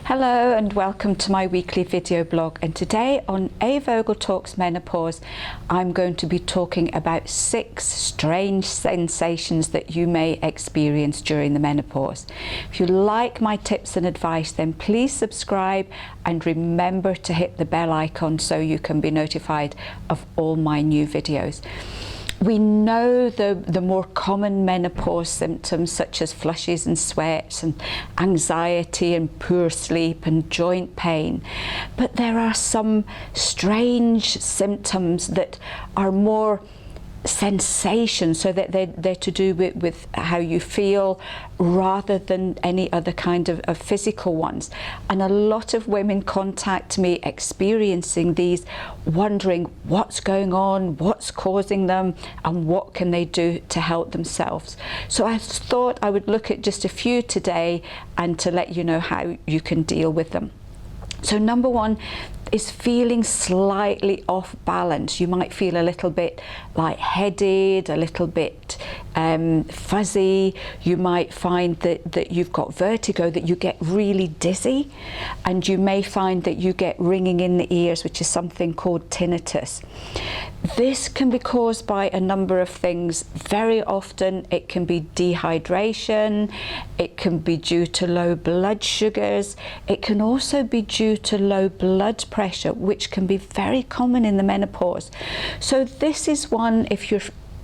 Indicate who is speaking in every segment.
Speaker 1: Hello and welcome to my weekly video blog, and today on A Vogel Talks Menopause I'm going to be talking about 6 strange sensations that you may experience during the menopause. If you like my tips and advice, then please subscribe and remember to hit the bell icon so you can be notified of all my new videos. We know the more common menopause symptoms such as flushes and sweats and anxiety and poor sleep and joint pain, but there are some strange symptoms that are more sensations, so that they're to do with how you feel rather than any other kind of physical ones. And a lot of women contact me experiencing these, wondering what's going on, what's causing them, and what can they do to help themselves. So I thought I would look at just a few today and to let you know how you can deal with them. So number 1 is feeling slightly off balance. You might feel a little bit lightheaded, a little bit fuzzy. You might find that you've got vertigo, that you get really dizzy, and you may find that you get ringing in the ears, which is something called tinnitus. This can be caused by a number of things. Very often it can be dehydration, it can be due to low blood sugars, it can also be due to low blood pressure, which can be very common in the menopause. So this is one, if you're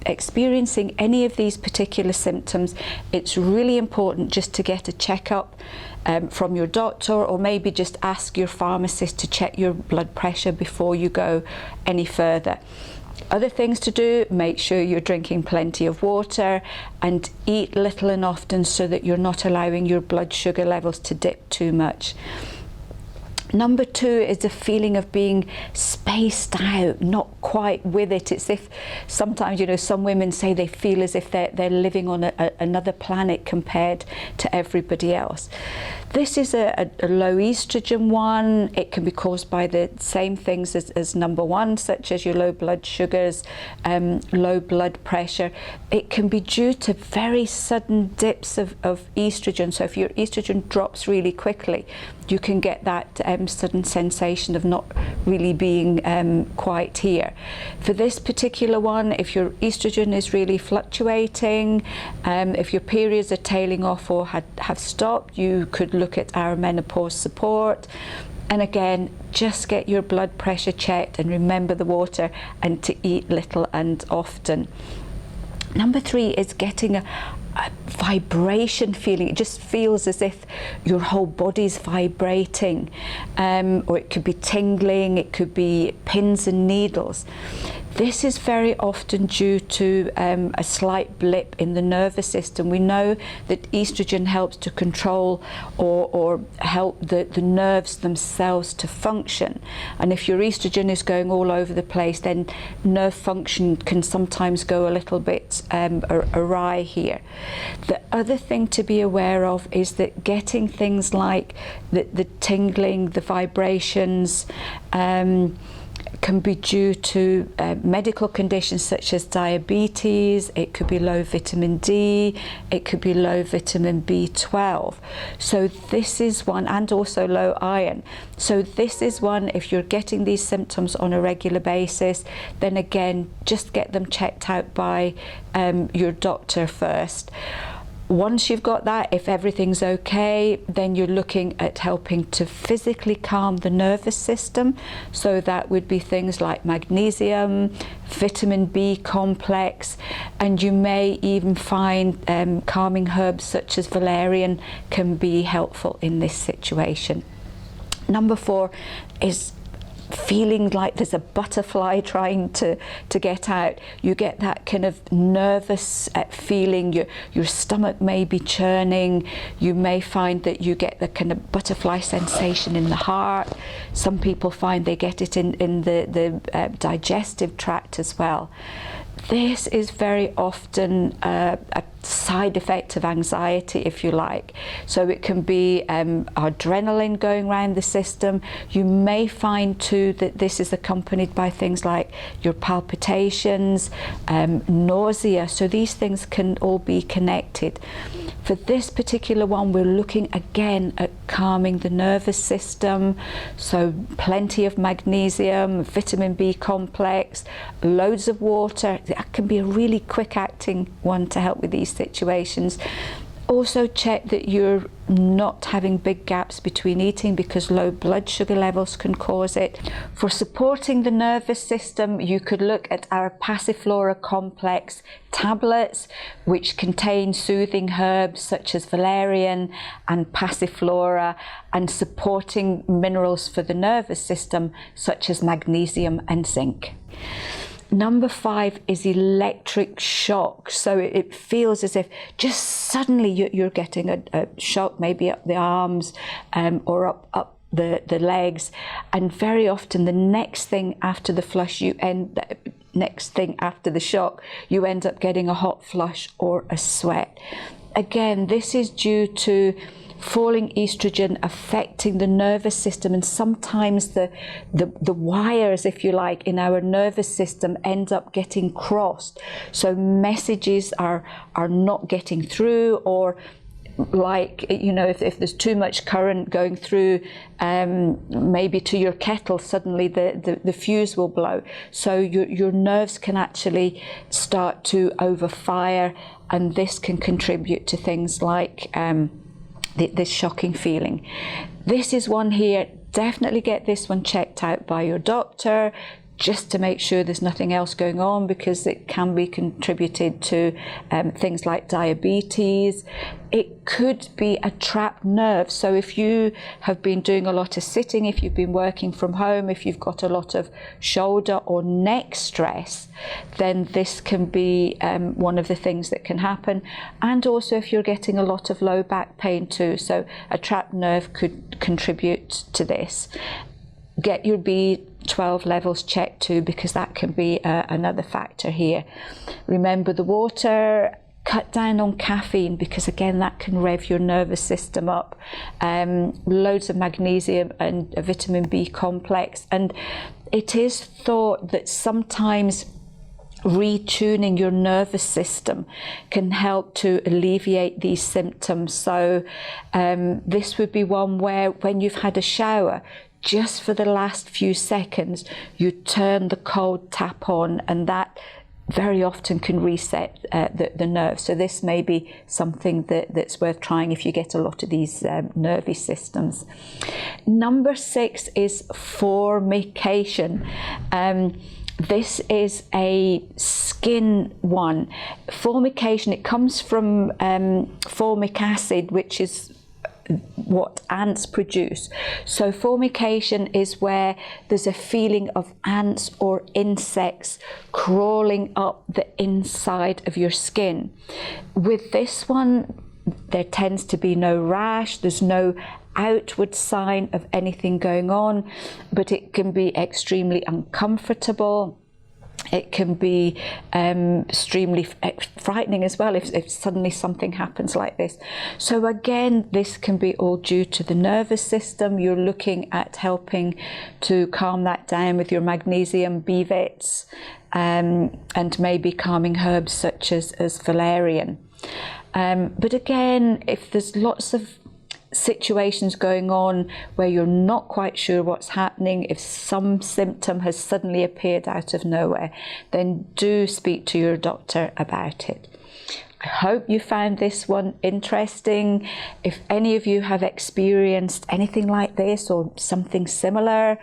Speaker 1: experiencing any of these particular symptoms, it's really important just to get a checkup from your doctor, or maybe just ask your pharmacist to check your blood pressure before you go any further. Other things to do: make sure you're drinking plenty of water and eat little and often so that you're not allowing your blood sugar levels to dip too much. Number 2 is a feeling of being spaced out, not quite with it. It's if sometimes, you know, some women say they feel as if they're living on another planet compared to everybody else. This is a low estrogen one. It can be caused by the same things as number 1, such as your low blood sugars, low blood pressure. It can be due to very sudden dips of estrogen. So if your estrogen drops really quickly, you can get that sudden sensation of not really being quite here. For this particular one, if your estrogen is really fluctuating, if your periods are tailing off or have stopped, you could look at our menopause support. And again, just get your blood pressure checked and remember the water and to eat little and often. Number 3 is getting a vibration feeling. It just feels as if your whole body's vibrating, or it could be tingling, it could be pins and needles. This is very often due to a slight blip in the nervous system. We know that estrogen helps to control or help the nerves themselves to function. And if your estrogen is going all over the place, then nerve function can sometimes go a little bit awry here. The other thing to be aware of is that getting things like the tingling, the vibrations, can be due to medical conditions such as diabetes. It could be low vitamin D, it could be low vitamin B12. So this is one, and also low iron. So this is one, if you're getting these symptoms on a regular basis, then again, just get them checked out by your doctor first. Once you've got that, if everything's okay, then you're looking at helping to physically calm the nervous system. So that would be things like magnesium, vitamin B complex, and you may even find calming herbs such as valerian can be helpful in this situation. Number 4 is feeling like there's a butterfly trying to get out. You get that kind of nervous feeling. Your stomach may be churning. You may find that you get the kind of butterfly sensation in the heart. Some people find they get it in the digestive tract as well. This is very often a side effect of anxiety, if you like. So it can be adrenaline going around the system. You may find too that this is accompanied by things like your palpitations, nausea. So these things can all be connected. For this particular one, we're looking again at calming the nervous system. So plenty of magnesium, vitamin B complex, loads of water. That can be a really quick acting one to help with these situations. Also check that you're not having big gaps between eating, because low blood sugar levels can cause it. For supporting the nervous system, you could look at our Passiflora complex tablets, which contain soothing herbs such as valerian and Passiflora, and supporting minerals for the nervous system such as magnesium and zinc. Number 5 is electric shock. So it feels as if just suddenly you're getting a shock, maybe up the arms or up the legs. And very often the next thing after the flush, next thing after the shock, you end up getting a hot flush or a sweat. Again, this is due to falling estrogen affecting the nervous system, and sometimes the wires, if you like, in our nervous system end up getting crossed. So messages are not getting through, or like, you know, if there's too much current going through maybe to your kettle, suddenly the fuse will blow. So your nerves can actually start to overfire, and this can contribute to things like this shocking feeling. This is one here. Definitely get this one checked out by your doctor, just to make sure there's nothing else going on, because it can be contributed to things like diabetes. It could be a trapped nerve. So if you have been doing a lot of sitting, if you've been working from home, if you've got a lot of shoulder or neck stress, then this can be one of the things that can happen. And also if you're getting a lot of low back pain too. So a trapped nerve could contribute to this. Get your B12 levels checked too, because that can be another factor here. Remember the water. Cut down on caffeine, because again that can rev your nervous system up. Loads of magnesium and a vitamin B complex, and it is thought that sometimes retuning your nervous system can help to alleviate these symptoms. So this would be one where, when you've had a shower, just for the last few seconds you turn the cold tap on, and that very often can reset the nerve. So this may be something that's worth trying if you get a lot of these nervy systems. Number 6 is formication. This is a skin one. Formication, it comes from formic acid, which is what ants produce. So formication is where there's a feeling of ants or insects crawling up the inside of your skin. With this one, there tends to be no rash, there's no outward sign of anything going on, but it can be extremely uncomfortable. It can be extremely frightening as well if suddenly something happens like this. So again, this can be all due to the nervous system. You're looking at helping to calm that down with your magnesium, B-vits, and maybe calming herbs such as valerian. But again, if there's lots of situations going on where you're not quite sure what's happening, if some symptom has suddenly appeared out of nowhere, then do speak to your doctor about it. I hope you found this one interesting. If any of you have experienced anything like this or something similar,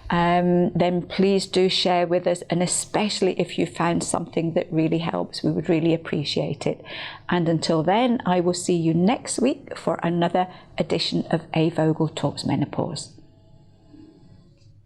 Speaker 1: then please do share with us, and especially if you found something that really helps, we would really appreciate it. And until then, I will see you next week for another edition of A. Vogel Talks Menopause.